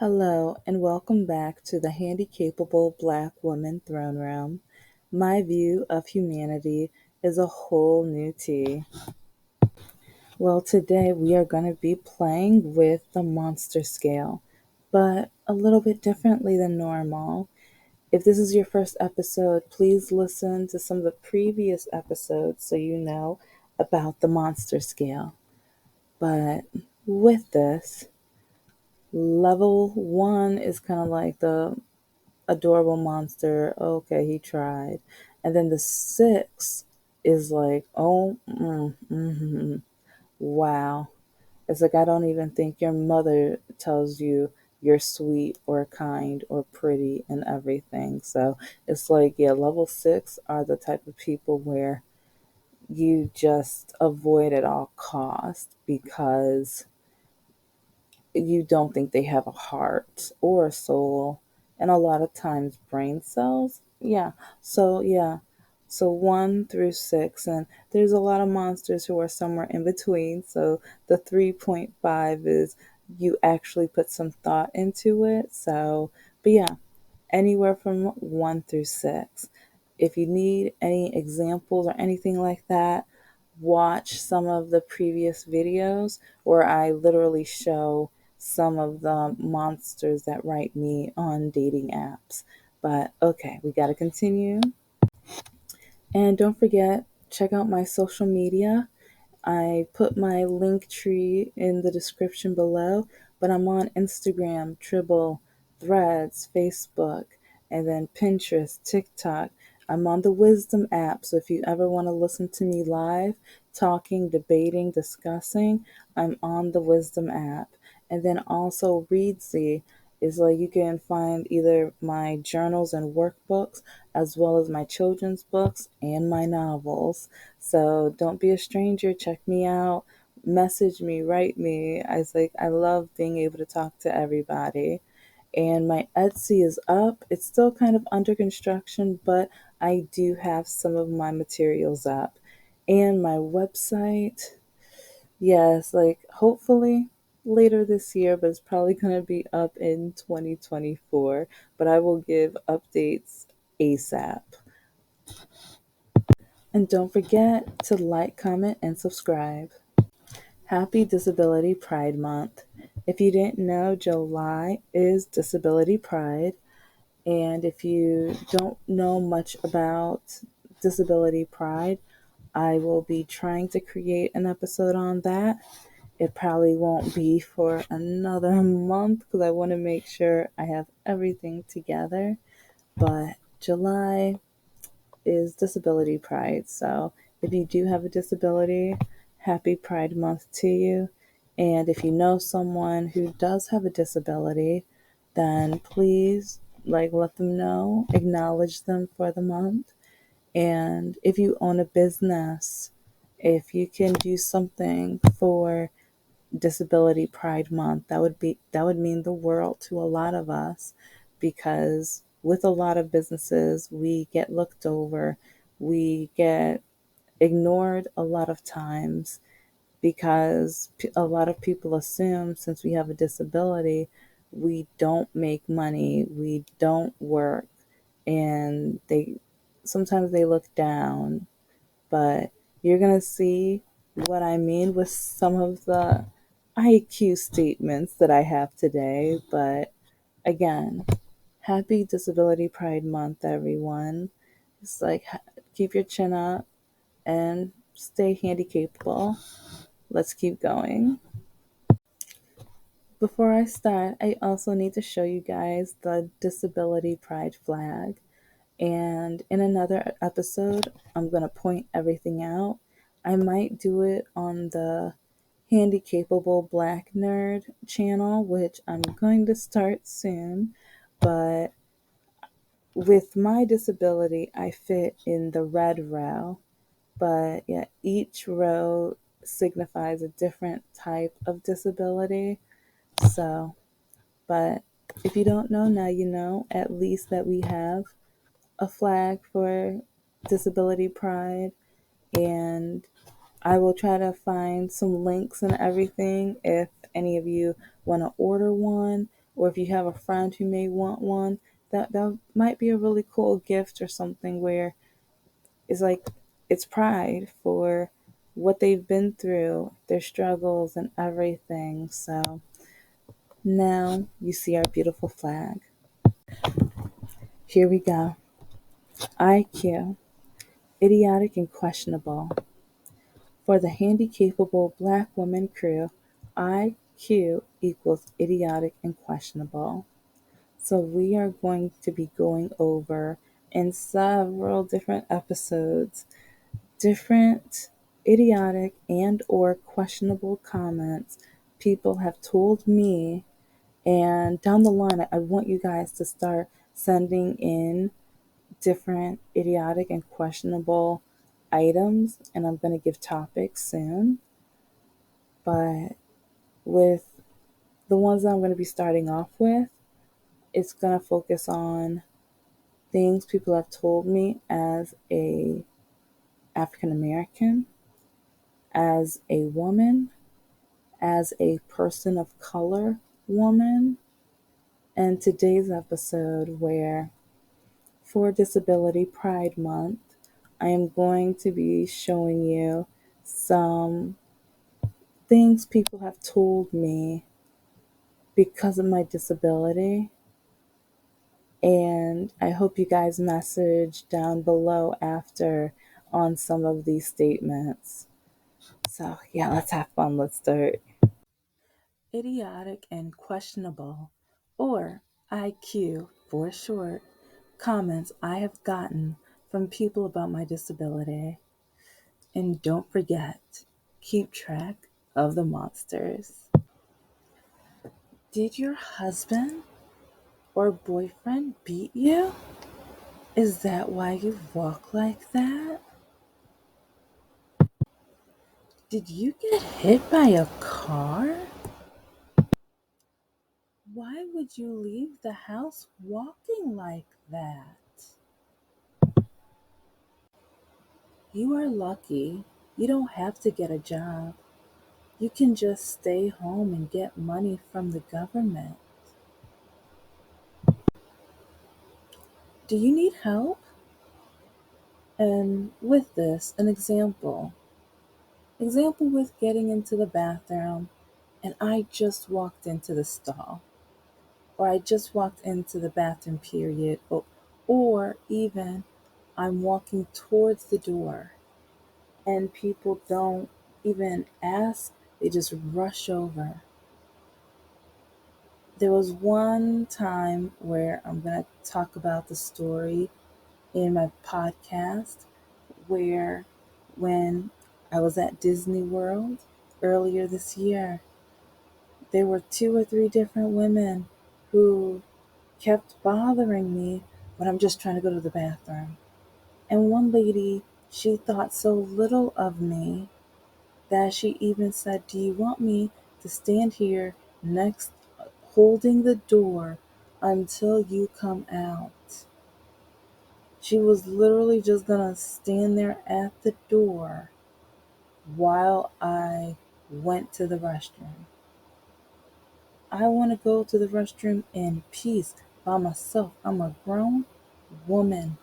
Hello, and welcome back to the Handicapable Black Woman Throne Room. My view of humanity is a whole new tea. Well, today we are going to be playing with the monster scale, but a little bit differently than normal. If this is your first episode, please listen to some of the previous episodes so you know about the monster scale. But with this, level one is kind of like the adorable monster. Okay, he tried. And then the six is like, oh, wow. It's like, I don't even think your mother tells you you're sweet or kind or pretty and everything. So it's like, yeah, level six are the type of people where you just avoid at all costs because you don't think they have a heart or a soul, and a lot of times brain cells. Yeah. So one through six, and there's a lot of monsters who are somewhere in between. So the 3.5 is you actually put some thought into it. So, but yeah, anywhere from one through six. If you need any examples or anything like that, watch some of the previous videos where I literally show some of the monsters that write me on dating apps. But okay, we got to continue. And don't forget, check out my social media. I put my link tree in the description below, but I'm on Instagram, Tribble, Threads, Facebook, and then Pinterest, TikTok. I'm on the Wisdom app, so if you ever want to listen to me live, talking, debating, discussing, I'm on the Wisdom app. And then also Readsy is like you can find either my journals and workbooks as well as my children's books and my novels. So don't be a stranger. Check me out. Message me, write me. I love being able to talk to everybody. And my Etsy is up. It's still kind of under construction, but I do have some of my materials up. And my website, yes, like hopefully later this year, but it's probably going to be up in 2024. But I will give updates ASAP. And don't forget to like, comment, and subscribe. Happy Disability Pride Month. If you didn't know, July is Disability Pride. And if you don't know much about Disability Pride, I will be trying to create an episode on that. It probably won't be for another month because I want to make sure I have everything together. But July is Disability Pride. So if you do have a disability, happy Pride Month to you. And if you know someone who does have a disability, then please let them know, acknowledge them for the month. And if you own a business, if you can do something for Disability Pride Month, that would mean the world to a lot of us because with a lot of businesses, we get looked over, we get ignored a lot of times because a lot of people assume since we have a disability, we don't make money, we don't work, and they sometimes they look down, but you're going to see what I mean with some of the IQ statements that I have today. But again, happy Disability Pride Month, everyone. It's like keep your chin up and stay handicapable. Let's keep going. Before I start, I also need to show you guys the Disability Pride flag. And in another episode, I'm going to point everything out. I might do it on the Handicapable Black Nerd channel, which I'm going to start soon. But with my disability, I fit in the red row. But yeah, each row signifies a different type of disability. So, but if you don't know, now you know at least that we have a flag for disability pride, and I will try to find some links and everything if any of you want to order one or if you have a friend who may want one, that might be a really cool gift or something where it's like it's pride for what they've been through, their struggles and everything. So now you see our beautiful flag. Here we go. IQ, idiotic and questionable. For the Handicapable Black Woman crew, IQ equals idiotic and questionable. So we are going to be going over in several different episodes different idiotic and or questionable comments people have told me, and down the line I want you guys to start sending in different idiotic and questionable items, and I'm going to give topics soon. But with the ones that I'm going to be starting off with, it's going to focus on things people have told me as a African American, as a woman, as a person of color woman. And today's episode, where for Disability Pride Month, I am going to be showing you some things people have told me because of my disability. And I hope you guys message down below after on some of these statements. So, yeah, let's have fun. Let's start. Idiotic and questionable, or IQ for short, comments I have gotten from people about my disability. And don't forget, keep track of the monsters. Did your husband or boyfriend beat you? Is that why you walk like that? Did you get hit by a car? Why would you leave the house walking like that? You are lucky. You don't have to get a job. You can just stay home and get money from the government. Do you need help? And with this, an example. Example with getting into the bathroom, and I just walked into the stall, or I just walked into the bathroom period, or even I'm walking towards the door and people don't even ask, they just rush over. There was one time where I'm going to talk about the story in my podcast where when I was at Disney World earlier this year, there were two or three different women who kept bothering me when I'm just trying to go to the bathroom. And one lady, she thought so little of me that she even said, "Do you want me to stand here next, holding the door until you come out?" She was literally just gonna stand there at the door while I went to the restroom. I want to go to the restroom in peace by myself. I'm a grown woman.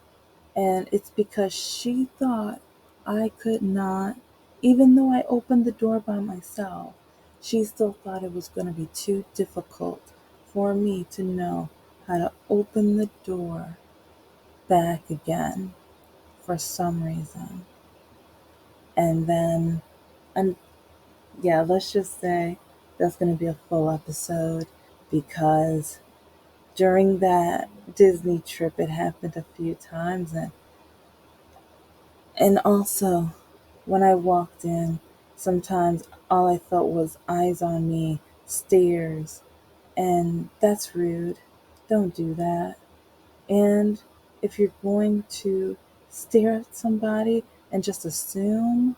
And it's because she thought I could not, even though I opened the door by myself, she still thought it was going to be too difficult for me to know how to open the door back again for some reason. And then, and yeah, let's just say that's going to be a full episode because during that Disney trip, it happened a few times. And also, when I walked in, sometimes all I felt was eyes on me, stares, and that's rude. Don't do that. And if you're going to stare at somebody and just assume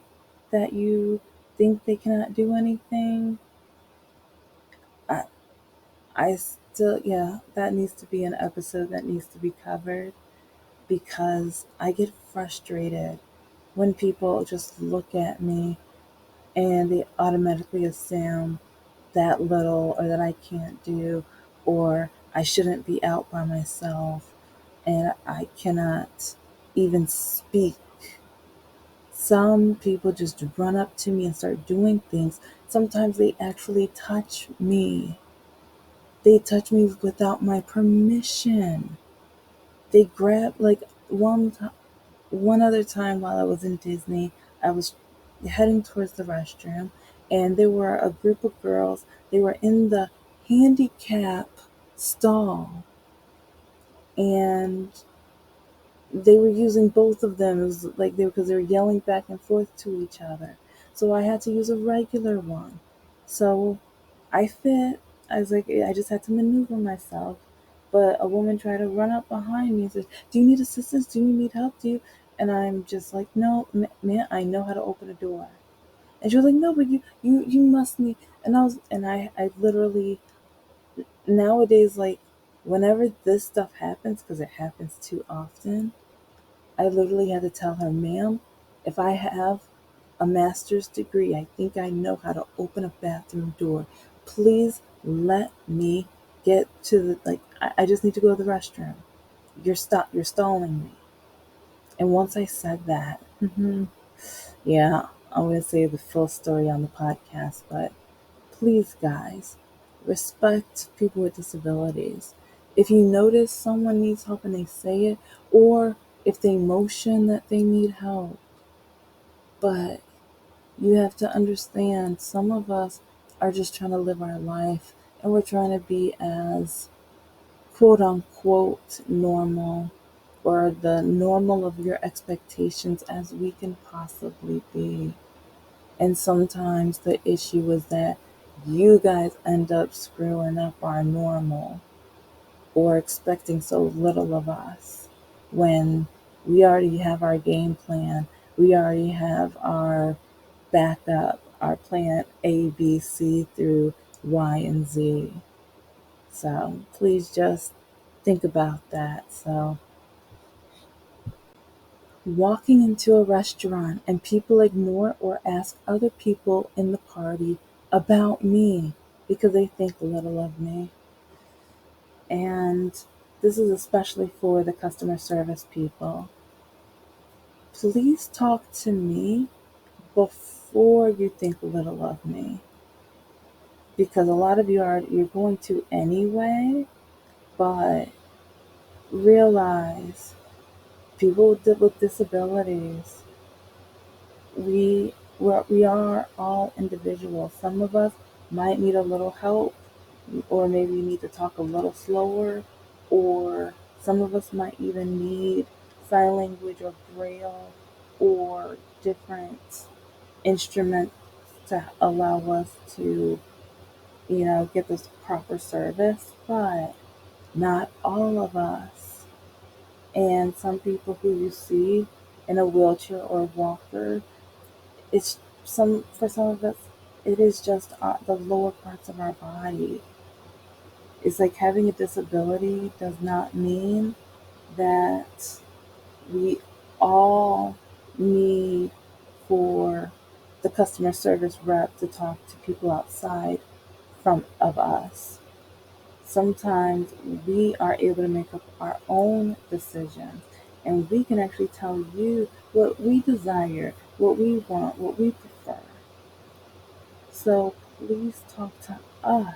that you think they cannot do anything, I, I still, yeah, that needs to be an episode that needs to be covered because I get frustrated when people just look at me and they automatically assume that little or that I can't do or I shouldn't be out by myself and I cannot even speak. Some people just run up to me and start doing things. Sometimes they actually touch me. They touch me without my permission. They grab like one other time while I was in Disney, I was heading towards the restroom and there were a group of girls. They were in the handicap stall and they were using both of them. It was like they because they were yelling back and forth to each other. So I had to use a regular one. So I fit. I was like, I just had to maneuver myself. But a woman tried to run up behind me and said, "Do you need assistance? Do you need help? Do you?" And I'm just like, "No, man, I know how to open a door." And she was like, "No, but you must need." And I literally nowadays like, whenever this stuff happens, because it happens too often, I literally had to tell her, "Ma'am, if I have a master's degree, I think I know how to open a bathroom door. Please let me get to the like. I just need to go to the restroom. You're stalling me." And once I said that, yeah, I'm gonna say the full story on the podcast. But please, guys, respect people with disabilities. If you notice someone needs help and they say it, or if they motion that they need help, but you have to understand some of us are just trying to live our life and we're trying to be as quote unquote normal or the normal of your expectations as we can possibly be. And sometimes the issue is that you guys end up screwing up our normal or expecting so little of us when we already have our game plan. We already have our backup, our plan A, B, C through Y, and Z. So please just think about that. So, walking into a restaurant and people ignore or ask other people in the party about me because they think little of me. And this is especially for the customer service people. Please talk to me before you think little of me because a lot of you're going to anyway, but realize people with disabilities, we are all individuals. Some of us might need a little help, or maybe need to talk a little slower, or some of us might even need sign language or braille or different instruments to allow us to, get this proper service, but not all of us. And some people who you see in a wheelchair or walker, it's for some of us, it is just the lower parts of our body. It's like having a disability does not mean that we all need for the customer service rep to talk to people outside from of us. Sometimes we are able to make up our own decisions and we can actually tell you what we desire, what we want, what we prefer. So please talk to us.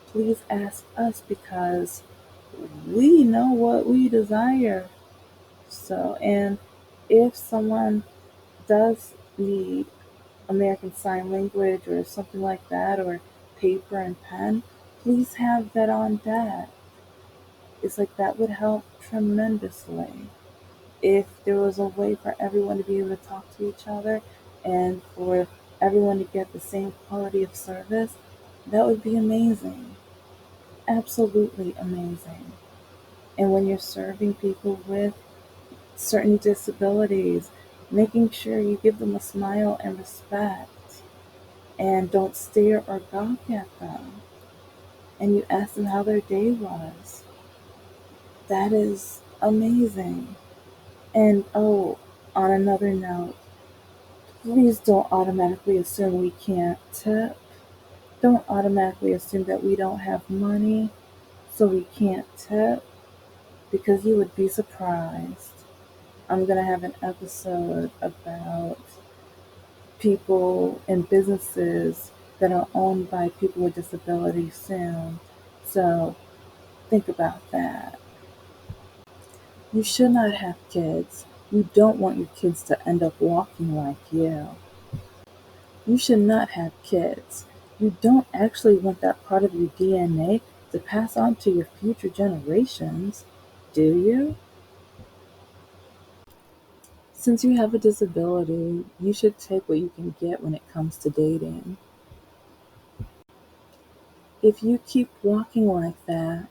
Please ask us because we know what we desire. So, and if someone does need American Sign Language or something like that, or paper and pen, please have that on deck. It's like that would help tremendously. If there was a way for everyone to be able to talk to each other and for everyone to get the same quality of service, that would be amazing. Absolutely amazing. And when you're serving people with certain disabilities, making sure you give them a smile and respect and don't stare or gawk at them. And you ask them how their day was. That is amazing. And oh, on another note, please don't automatically assume we can't tip. Don't automatically assume that we don't have money. So we can't tip because you would be surprised. I'm going to have an episode about people and businesses that are owned by people with disabilities soon. So think about that. You should not have kids. You don't want your kids to end up walking like you. You should not have kids. You don't actually want that part of your DNA to pass on to your future generations, do you? Since you have a disability, you should take what you can get when it comes to dating. If you keep walking like that,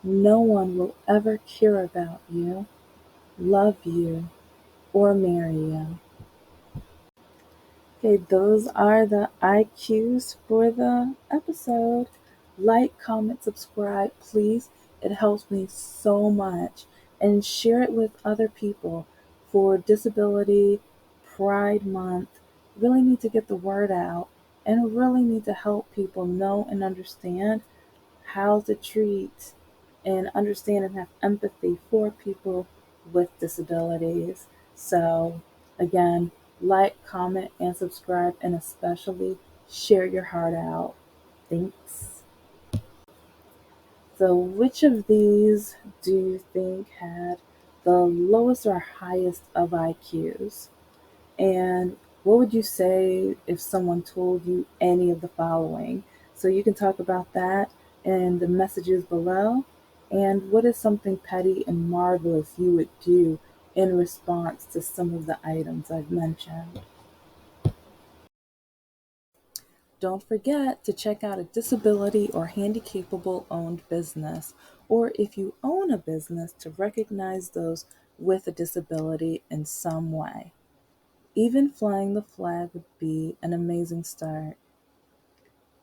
no one will ever care about you, love you, or marry you. Okay, those are the IQs for the episode. Like, comment, subscribe, please. It helps me so much. And share it with other people for Disability Pride Month. Really need to get the word out and really need to help people know and understand how to treat and understand and have empathy for people with disabilities. So, again, like, comment, and subscribe, and especially share your heart out. Thanks. So, which of these do you think had the lowest or highest of IQs? And what would you say if someone told you any of the following? So you can talk about that in the messages below. And what is something petty and marvelous you would do in response to some of the items I've mentioned? Don't forget to check out a disability or handicapable owned business, or if you own a business, to recognize those with a disability in some way. Even flying the flag would be an amazing start.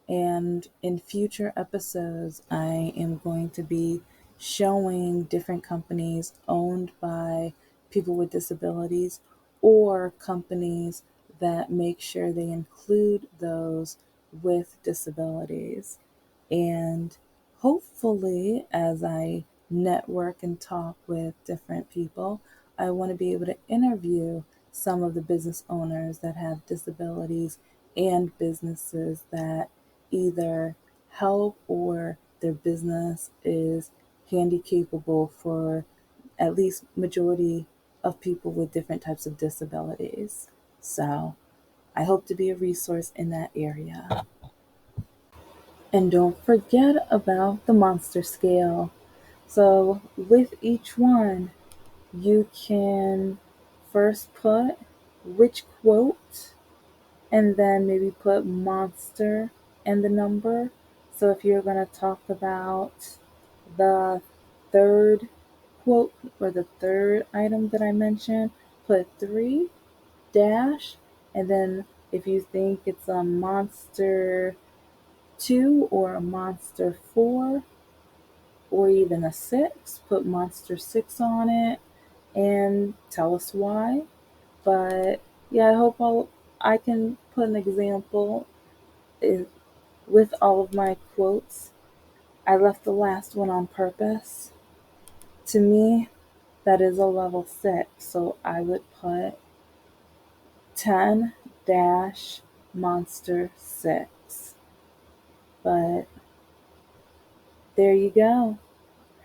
And in future episodes, I am going to be showing different companies owned by people with disabilities or companies that make sure they include those with disabilities. And hopefully, as I network and talk with different people, I want to be able to interview some of the business owners that have disabilities and businesses that either help or their business is handicapable for at least majority of people with different types of disabilities. So I hope to be a resource in that area. And don't forget about the monster scale. So with each one, you can first put which quote and then maybe put monster and the number. So if you're going to talk about the third quote or the third item that I mentioned, put 3 dash, and then if you think it's a monster 2 or a monster 4 or even a 6, put monster 6 on it and tell us why. But yeah, I can put an example with all of my quotes. I left the last one on purpose. To me, that is a level 6, so I would put 10 dash monster 6. But there you go.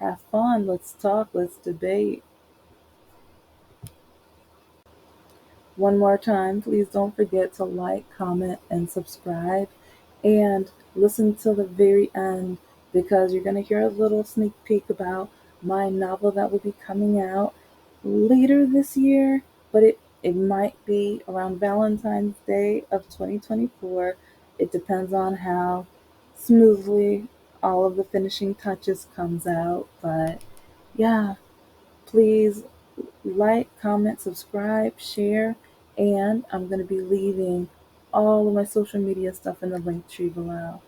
Have fun. Let's talk. Let's debate. One more time, please don't forget to like, comment, and subscribe. And listen till the very end because you're going to hear a little sneak peek about my novel that will be coming out later this year, but it might be around Valentine's Day of 2024. It depends on how smoothly all of the finishing touches comes out. But yeah, please like, comment, subscribe, share, and I'm going to be leaving all of my social media stuff in the link tree below.